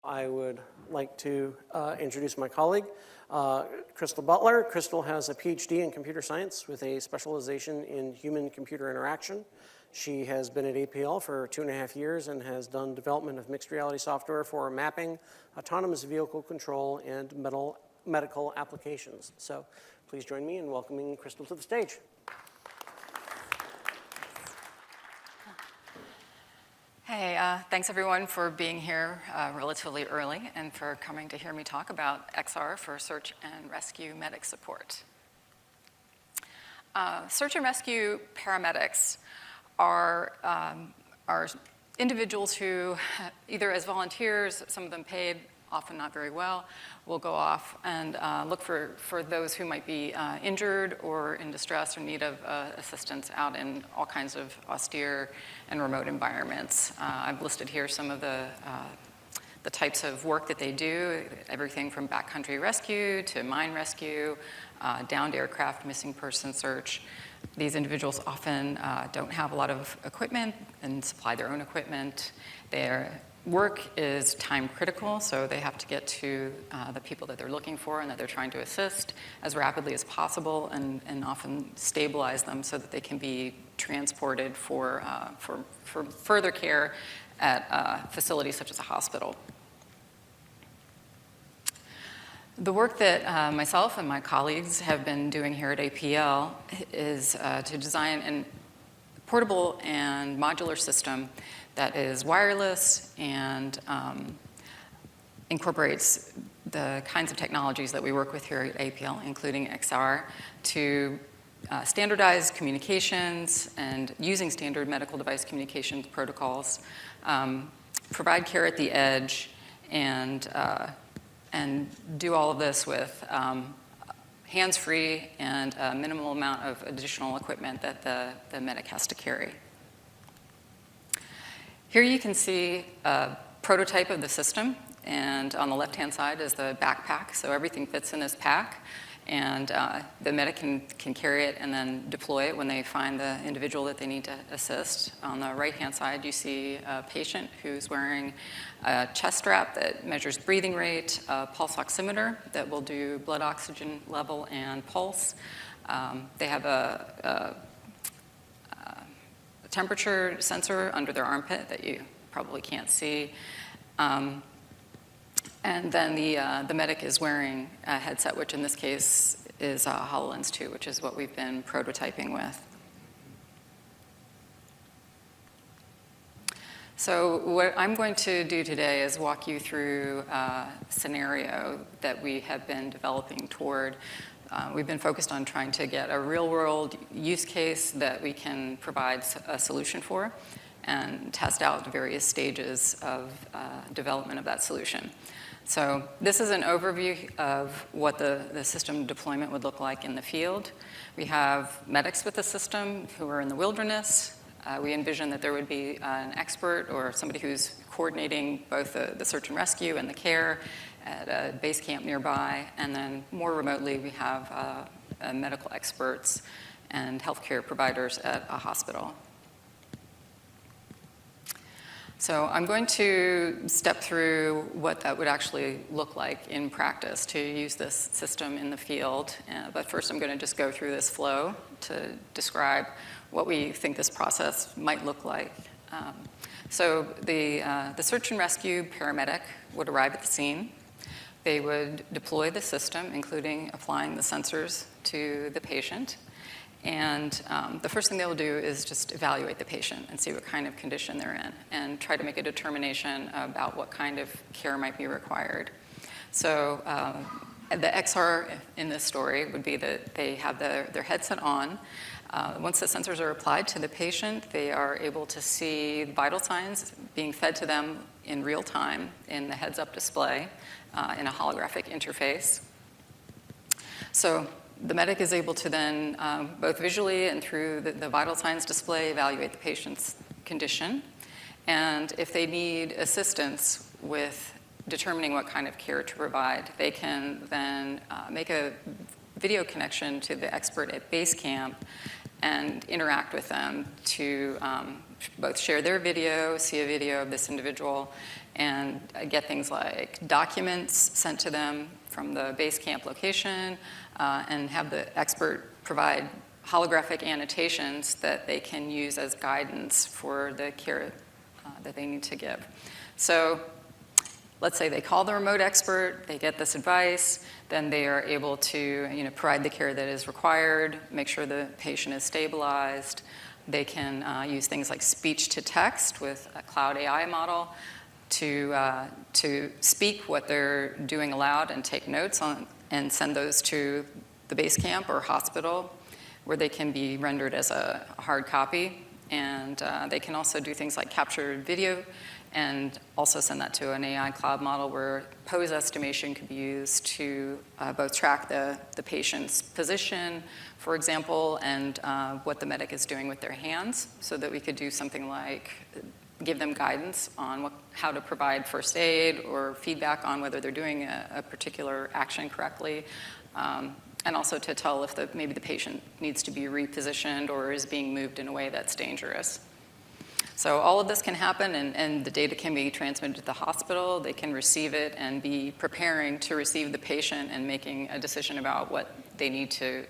I would like to introduce my colleague, Crystal Butler. Crystal has a PhD in computer science with a specialization in human-computer interaction. She has been at APL for 2.5 years and has done development of mixed reality software for mapping, autonomous vehicle control, and medical applications. So please join me in welcoming Crystal to the stage. Hey, thanks everyone for being here relatively early and for coming to hear me talk about XR for search and rescue medic support. Search and rescue paramedics are individuals who, either as volunteers, some of them paid, often not very well, will go off and look for those who might be injured or in distress or need of assistance out in all kinds of austere and remote environments. I've listed here some of the types of work that they do, everything from backcountry rescue to mine rescue, downed aircraft missing person search. These individuals often don't have a lot of equipment and supply their own equipment. Their work is time critical, so they have to get to the people that they're looking for and that they're trying to assist as rapidly as possible and often stabilize them so that they can be transported for further care at facilities such as a hospital. The work that myself and my colleagues have been doing here at APL is to design a portable and modular system that is wireless and incorporates the kinds of technologies that we work with here at APL, including XR, to standardize communications and using standard medical device communications protocols, provide care at the edge, and do all of this with hands-free and a minimal amount of additional equipment that the medic has to carry. Here you can see a prototype of the system, and on the left-hand side is the backpack, so everything fits in this pack, and the medic can carry it and then deploy it when they find the individual that they need to assist. On the right-hand side, you see a patient who's wearing a chest strap that measures breathing rate, a pulse oximeter that will do blood oxygen level and pulse. They have a temperature sensor under their armpit that you probably can't see. And then the medic is wearing a headset, which in this case is HoloLens 2, which is what we've been prototyping with. So what I'm going to do today is walk you through a scenario that we have been developing toward. We've been focused on trying to get a real-world use case that we can provide a solution for and test out the various stages of development of that solution. So this is an overview of what the system deployment would look like in the field. We have medics with the system who are in the wilderness. We envision that there would be an expert or somebody who's coordinating both the search and rescue and the care at a base camp nearby, and then more remotely we have medical experts and healthcare providers at a hospital. So I'm going to step through what that would actually look like in practice to use this system in the field, but first I'm going to just go through this flow to describe what we think this process might look like. So the search and rescue paramedic would arrive at the scene. They would deploy the system, including applying the sensors to the patient. And the first thing they'll do is just evaluate the patient and see what kind of condition they're in and try to make a determination about what kind of care might be required. So the XR in this story would be that they have their headset on. Once the sensors are applied to the patient, they are able to see vital signs being fed to them in real time in the heads-up display in a holographic interface. So the medic is able to then, both visually and through the vital signs display, evaluate the patient's condition. And if they need assistance with determining what kind of care to provide, they can then make a video connection to the expert at base camp and interact with them to both share their video, see a video of this individual, and get things like documents sent to them from the base camp location, and have the expert provide holographic annotations that they can use as guidance for the care that they need to give. So let's say they call the remote expert, they get this advice, then they are able to provide the care that is required, make sure the patient is stabilized. They can use things like speech to text with a cloud AI model to speak what they're doing aloud and take notes on and send those to the base camp or hospital where they can be rendered as a hard copy. And they can also do things like capture video and also send that to an AI cloud model where pose estimation could be used to both track the patient's position, for example, and what the medic is doing with their hands, so that we could do something like give them guidance on how to provide first aid or feedback on whether they're doing a particular action correctly, and also to tell if maybe the patient needs to be repositioned or is being moved in a way that's dangerous. So all of this can happen, and the data can be transmitted to the hospital. They can receive it and be preparing to receive the patient and making a decision about what they need to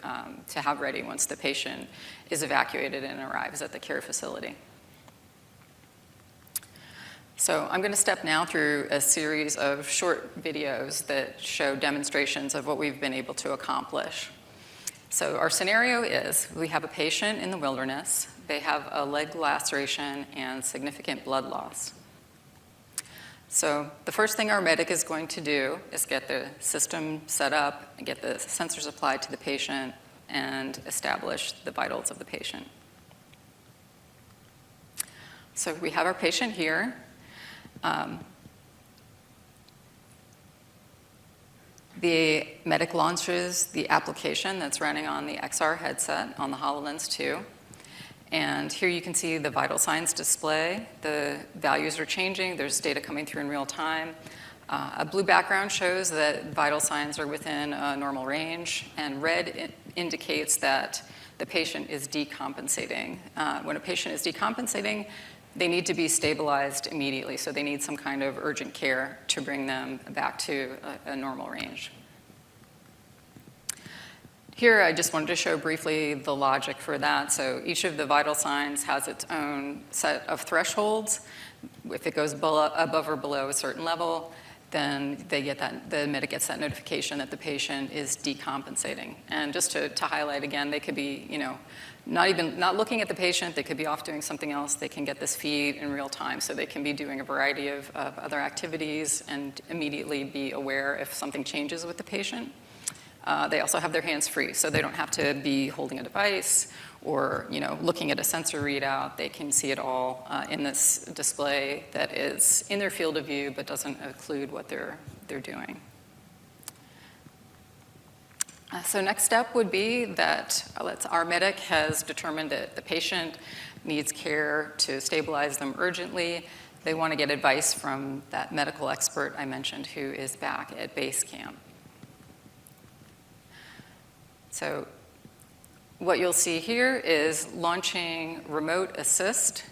have ready once the patient is evacuated and arrives at the care facility. So I'm going to step now through a series of short videos that show demonstrations of what we've been able to accomplish. So our scenario is we have a patient in the wilderness. They have a leg laceration and significant blood loss. So the first thing our medic is going to do is get the system set up and get the sensors applied to the patient and establish the vitals of the patient. So we have our patient here. The medic launches the application that's running on the XR headset on the HoloLens 2. And here you can see the vital signs display. The values are changing. There's data coming through in real time. A blue background shows that vital signs are within a normal range, and red indicates that the patient is decompensating. When a patient is decompensating, they need to be stabilized immediately, so they need some kind of urgent care to bring them back to a normal range. Here, I just wanted to show briefly the logic for that. So each of the vital signs has its own set of thresholds. If it goes above or below a certain level, then the medic gets that notification that the patient is decompensating. And just to highlight again, they could be, not looking at the patient, they could be off doing something else. They can get this feed in real time, so they can be doing a variety of other activities and immediately be aware if something changes with the patient. They also have their hands free, so they don't have to be holding a device or looking at a sensor readout. They can see it all in this display that is in their field of view but doesn't include what they're doing. So next step would be that our medic has determined that the patient needs care to stabilize them urgently. They want to get advice from that medical expert I mentioned who is back at base camp. So what you'll see here is launching Remote Assist.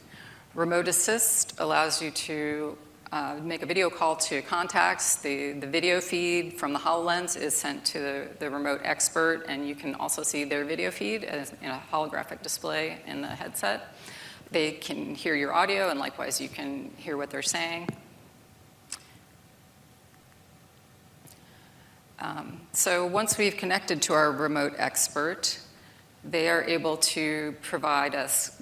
Remote Assist allows you to make a video call to contacts. The video feed from the HoloLens is sent to the remote expert, and you can also see their video feed in a holographic display in the headset. They can hear your audio, and likewise you can hear what they're saying. So once we've connected to our remote expert, they are able to provide us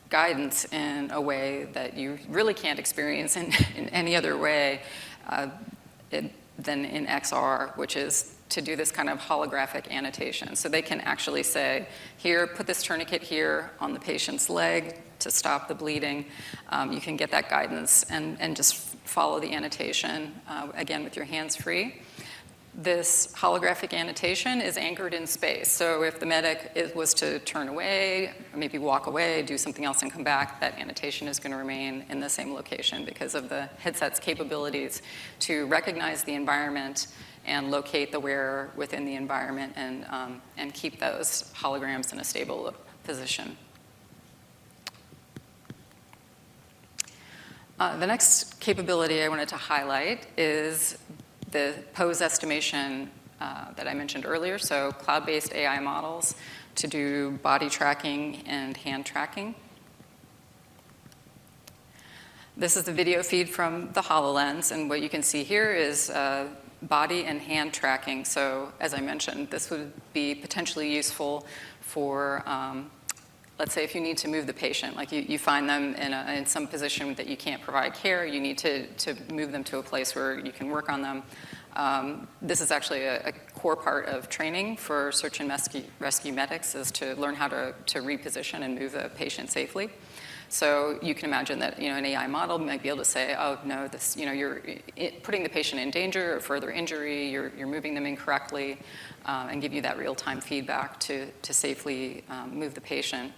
guidance in a way that you really can't experience in any other way than in XR, which is to do this kind of holographic annotation. So they can actually say, here, put this tourniquet here on the patient's leg to stop the bleeding. You can get that guidance and just follow the annotation, again, with your hands free. This holographic annotation is anchored in space. So if the medic was to turn away, or maybe walk away, do something else and come back, that annotation is going to remain in the same location because of the headset's capabilities to recognize the environment and locate the wearer within the environment and keep those holograms in a stable position. The next capability I wanted to highlight is the pose estimation that I mentioned earlier, so cloud-based AI models to do body tracking and hand tracking. This is the video feed from the HoloLens, and what you can see here is body and hand tracking. So as I mentioned, this would be potentially useful for let's say if you need to move the patient, like you find them in some position that you can't provide care, you need to move them to a place where you can work on them. This is actually a core part of training for search and rescue medics, is to learn how to reposition and move a patient safely. So you can imagine that an AI model might be able to say, oh no, this you're putting the patient in danger or further injury, you're moving them incorrectly, and give you that real-time feedback to safely move the patient.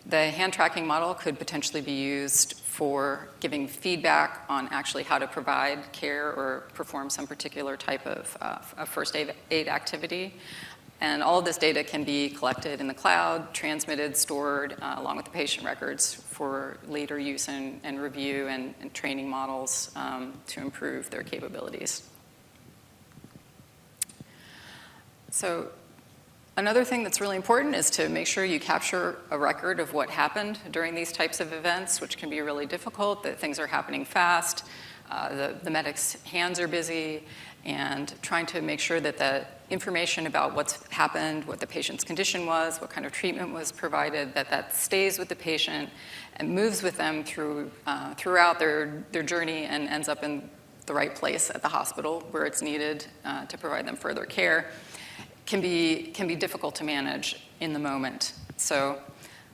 The hand tracking model could potentially be used for giving feedback on actually how to provide care or perform some particular type of first aid activity. And all of this data can be collected in the cloud, transmitted, stored, along with the patient records for later use and review and training models to improve their capabilities. So another thing that's really important is to make sure you capture a record of what happened during these types of events, which can be really difficult, that things are happening fast, the medics' hands are busy, and trying to make sure that the information about what's happened, what the patient's condition was, what kind of treatment was provided, that stays with the patient and moves with them throughout their journey and ends up in the right place at the hospital where it's needed to provide them further care, can be difficult to manage in the moment. So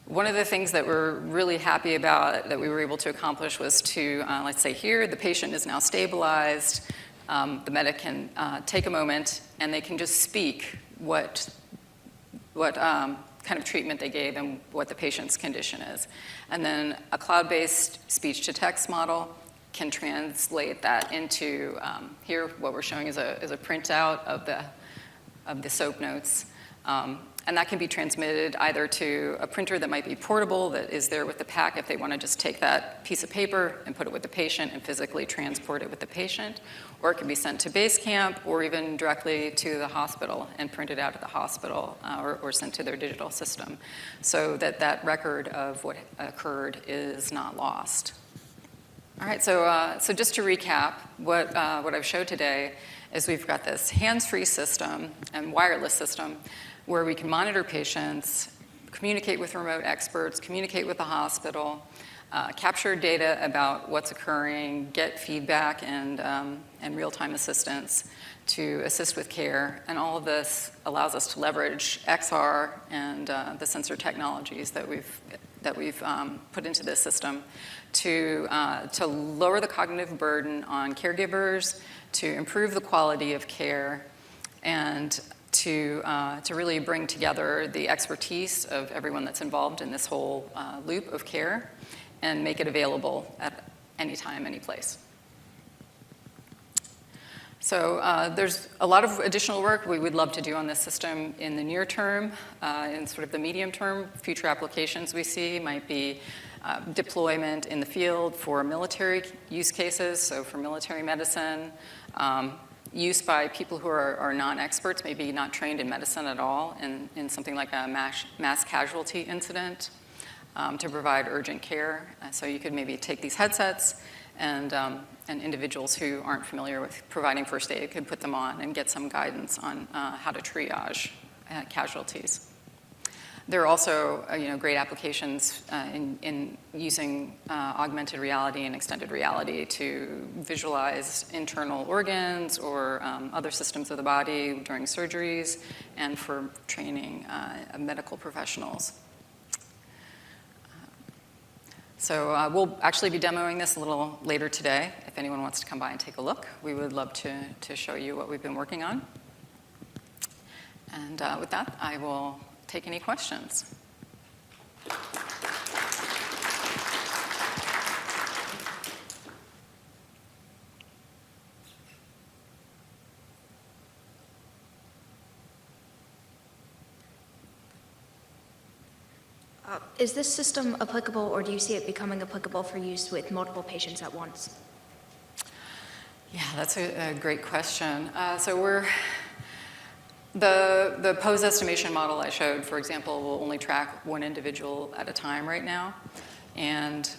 one of the things that we're really happy about that we were able to accomplish was to, let's say here, the patient is now stabilized. The medic can take a moment and they can just speak what kind of treatment they gave and what the patient's condition is. And then a cloud-based speech-to-text model can translate that into, here what we're showing is a printout of the SOAP notes. And that can be transmitted either to a printer that might be portable that is there with the pack if they want to just take that piece of paper and put it with the patient and physically transport it with the patient, or it can be sent to base camp or even directly to the hospital and printed out at the hospital or sent to their digital system so that record of what occurred is not lost. All right, so just to recap, what I've showed today is we've got this hands-free system and wireless system where we can monitor patients, communicate with remote experts, communicate with the hospital, capture data about what's occurring, get feedback and real-time assistance to assist with care. And all of this allows us to leverage XR and the sensor technologies that we've put into this system to lower the cognitive burden on caregivers, to improve the quality of care, and to really bring together the expertise of everyone that's involved in this whole loop of care and make it available at any time, any place. So there's a lot of additional work we would love to do on this system in the near term. In sort of the medium term, future applications we see might be deployment in the field for military use cases, so for military medicine, use by people who are non-experts, maybe not trained in medicine at all, in something like a mass casualty incident to provide urgent care. So you could maybe take these headsets and individuals who aren't familiar with providing first aid could put them on and get some guidance on how to triage casualties. There are also great applications in using augmented reality and extended reality to visualize internal organs or other systems of the body during surgeries and for training medical professionals. So we'll actually be demoing this a little later today. If anyone wants to come by and take a look, we would love to show you what we've been working on. And with that, I will take any questions. Is this system applicable, or do you see it becoming applicable for use with multiple patients at once? Yeah, that's a great question. The pose estimation model I showed, for example, will only track one individual at a time right now. And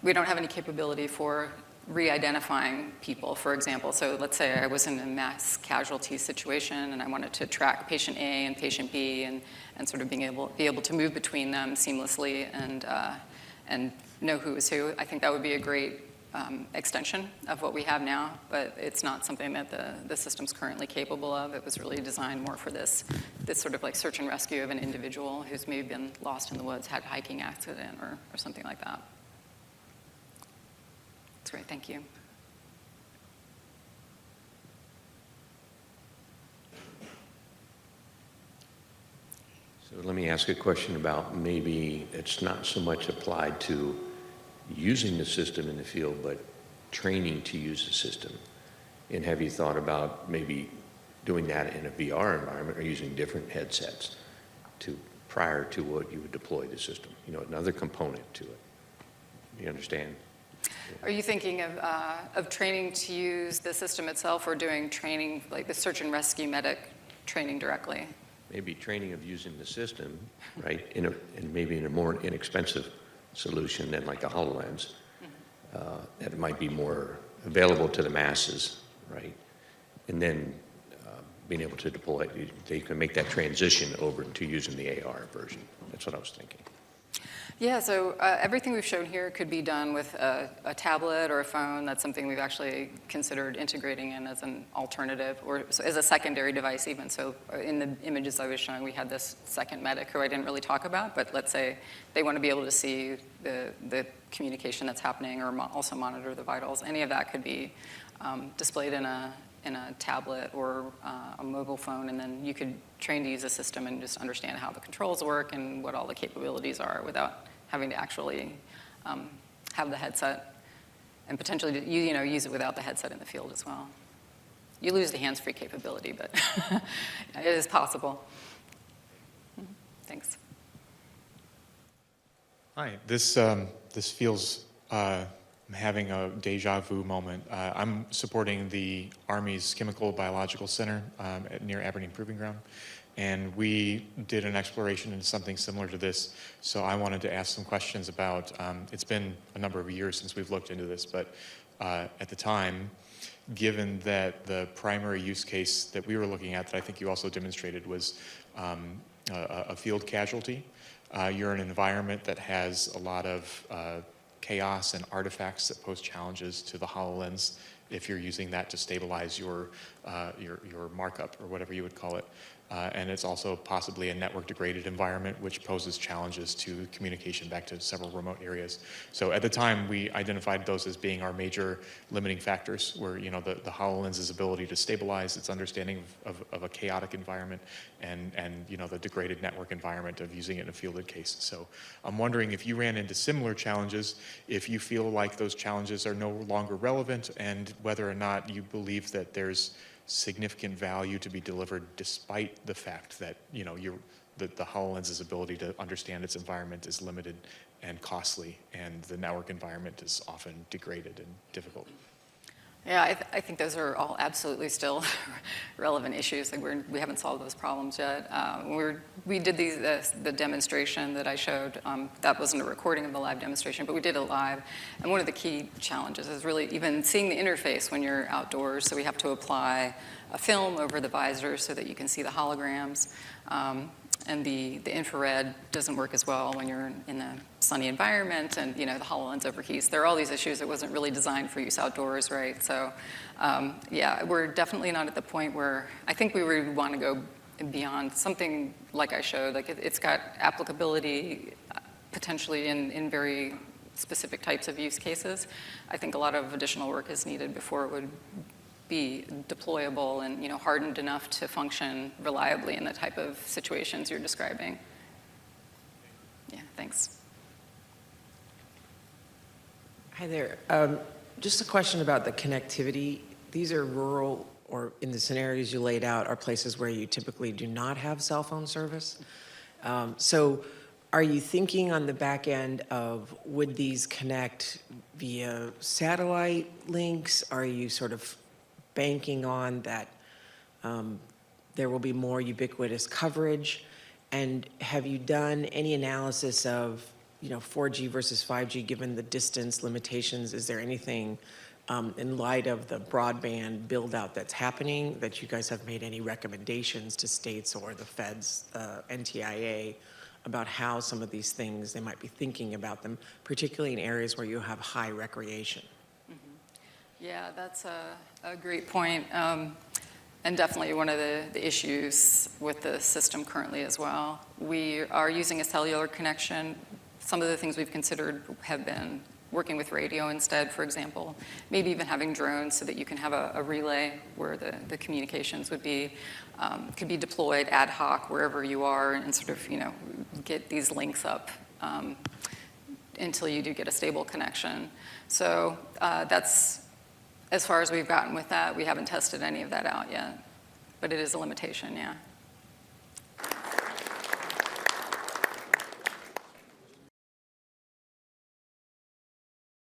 we don't have any capability for re-identifying people, for example. So let's say I was in a mass casualty situation and I wanted to track patient A and patient B and sort of be able to move between them seamlessly and know who is who. I think that would be a great extension of what we have now, but it's not something that the system's currently capable of. It was really designed more for this sort of like search and rescue of an individual who's maybe been lost in the woods, had a hiking accident or something like that. That's great, thank you. So let me ask a question about maybe it's not so much applied to using the system in the field, but training to use the system. And have you thought about maybe doing that in a VR environment or using different headsets prior to what you would deploy the system? You know, another component to it. You understand? Are you thinking of training to use the system itself or doing training, like the search and rescue medic training directly? Maybe training of using the system, right, and maybe in a more inexpensive solution than like a HoloLens, that might be more available to the masses, right? And then being able to deploy it, they can make that transition over to using the AR version. That's what I was thinking. Yeah, so everything we've shown here could be done with a tablet or a phone. That's something we've actually considered integrating in as an alternative or as a secondary device even. So in the images I was showing, we had this second medic who I didn't really talk about, but let's say they want to be able to see the communication that's happening or also monitor the vitals. Any of that could be displayed in a tablet or a mobile phone, and then you could train to use the system and just understand how the controls work and what all the capabilities are without having to actually have the headset, and potentially use it without the headset in the field as well. You lose the hands-free capability, but it is possible. Thanks. Hi, this feels I'm having a deja vu moment. I'm supporting the Army's Chemical Biological Center near Aberdeen Proving Ground, and we did an exploration into something similar to this. So I wanted to ask some questions about, it's been a number of years since we've looked into this, but at the time, given that the primary use case that we were looking at, that I think you also demonstrated, was a field casualty. You're in an environment that has a lot of chaos and artifacts that pose challenges to the HoloLens if you're using that to stabilize your markup or whatever you would call it. And it's also possibly a network-degraded environment, which poses challenges to communication back to several remote areas. So at the time, we identified those as being our major limiting factors, where the HoloLens's ability to stabilize its understanding of a chaotic environment and the degraded network environment of using it in a fielded case. So I'm wondering if you ran into similar challenges, if you feel like those challenges are no longer relevant, and whether or not you believe that there's significant value to be delivered despite the fact that the HoloLens's ability to understand its environment is limited and costly, and the network environment is often degraded and difficult. Yeah, I think those are all absolutely still relevant issues. Like we haven't solved those problems yet. We did the demonstration that I showed. That wasn't a recording of the live demonstration, but we did it live. And one of the key challenges is really even seeing the interface when you're outdoors. So we have to apply a film over the visor so that you can see the holograms. And the infrared doesn't work as well when you're in a sunny environment, and the HoloLens overheats. There are all these issues. It wasn't really designed for use outdoors, right? So yeah, we're definitely not at the point where I think we would want to go beyond something like I showed. Like it's got applicability potentially in very specific types of use cases. I think a lot of additional work is needed before it would be deployable and hardened enough to function reliably in the type of situations you're describing. Yeah, thanks. Hi there. Just a question about the connectivity. These are rural, or in the scenarios you laid out, are places where you typically do not have cell phone service. So Are you thinking on the back end of, would these connect via satellite links? Are you sort of banking on that there will be more ubiquitous coverage? And have you done any analysis of, 4G versus 5G, given the distance limitations? Is there anything in light of the broadband build out that's happening that you guys have made any recommendations to states or the feds, NTIA, about how some of these things, they might be thinking about them, particularly in areas where you have high recreation? Yeah, that's a great point. And definitely one of the issues with the system currently as well. We are using a cellular connection. Some of the things we've considered have been working with radio instead, for example. Maybe even having drones so that you can have a relay where the communications could be deployed ad hoc wherever you are and sort of, get these links up until you do get a stable connection. So that's as far as we've gotten with that. We haven't tested any of that out yet, but it is a limitation, yeah.